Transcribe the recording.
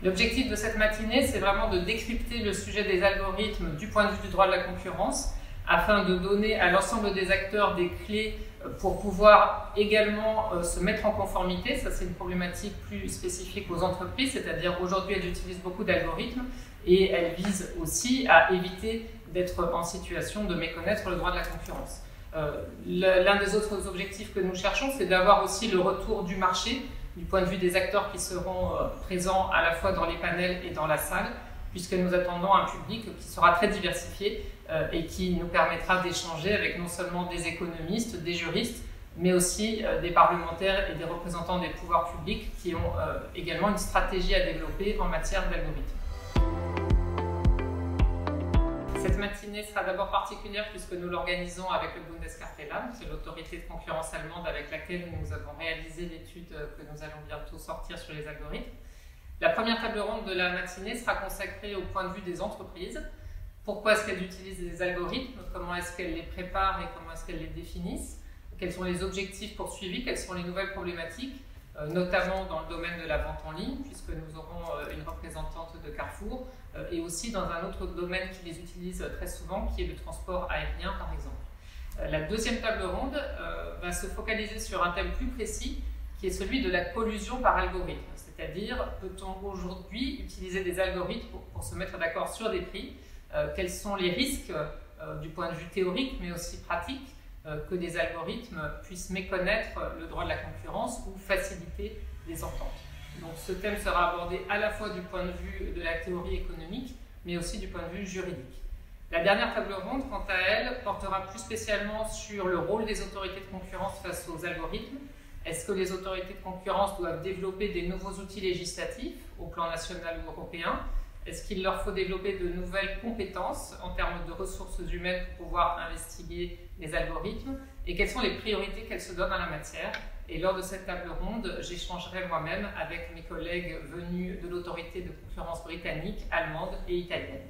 L'objectif de cette matinée, c'est vraiment de décrypter le sujet des algorithmes du point de vue du droit de la concurrence, afin de donner à l'ensemble des acteurs des clés pour pouvoir également se mettre en conformité. Ça, c'est une problématique plus spécifique aux entreprises, c'est-à-dire aujourd'hui, elles utilisent beaucoup d'algorithmes et elles visent aussi à éviter d'être en situation de méconnaître le droit de la concurrence. L'un des autres objectifs que nous cherchons, c'est d'avoir aussi le retour du marché, du point de vue des acteurs qui seront présents à la fois dans les panels et dans la salle, puisque nous attendons un public qui sera très diversifié et qui nous permettra d'échanger avec non seulement des économistes, des juristes, mais aussi des parlementaires et des représentants des pouvoirs publics qui ont également une stratégie à développer en matière d'algorithmes. Cette matinée sera d'abord particulière puisque nous l'organisons avec le Bundeskartellamt, c'est l'autorité de concurrence allemande avec laquelle nous avons réalisé l'étude que nous allons bientôt sortir sur les algorithmes. La première table ronde de la matinée sera consacrée au point de vue des entreprises. Pourquoi est-ce qu'elles utilisent des algorithmes? Comment est-ce qu'elles les préparent et comment est-ce qu'elles les définissent? Quels sont les objectifs poursuivis? Quelles sont les nouvelles problématiques, notamment dans le domaine de la vente en ligne, puisque nous aurons une représentante de Carrefour, et aussi dans un autre domaine qui les utilise très souvent, qui est le transport aérien, par exemple. La deuxième table ronde va se focaliser sur un thème plus précis, qui est celui de la collusion par algorithme. C'est-à-dire, peut-on aujourd'hui utiliser des algorithmes pour se mettre d'accord sur des prix? Quels sont les risques du point de vue théorique, mais aussi pratique, que des algorithmes puissent méconnaître le droit de la concurrence ou faciliter les ententes? Donc ce thème sera abordé à la fois du point de vue de la théorie économique, mais aussi du point de vue juridique. La dernière table ronde, quant à elle, portera plus spécialement sur le rôle des autorités de concurrence face aux algorithmes. Est-ce que les autorités de concurrence doivent développer des nouveaux outils législatifs au plan national ou européen? Est-ce qu'il leur faut développer de nouvelles compétences en termes de ressources humaines pour pouvoir investiguer les algorithmes? Et quelles sont les priorités qu'elles se donnent en la matière? Et lors de cette table ronde, j'échangerai moi-même avec mes collègues venus de l'autorité de concurrence britannique, allemande et italienne.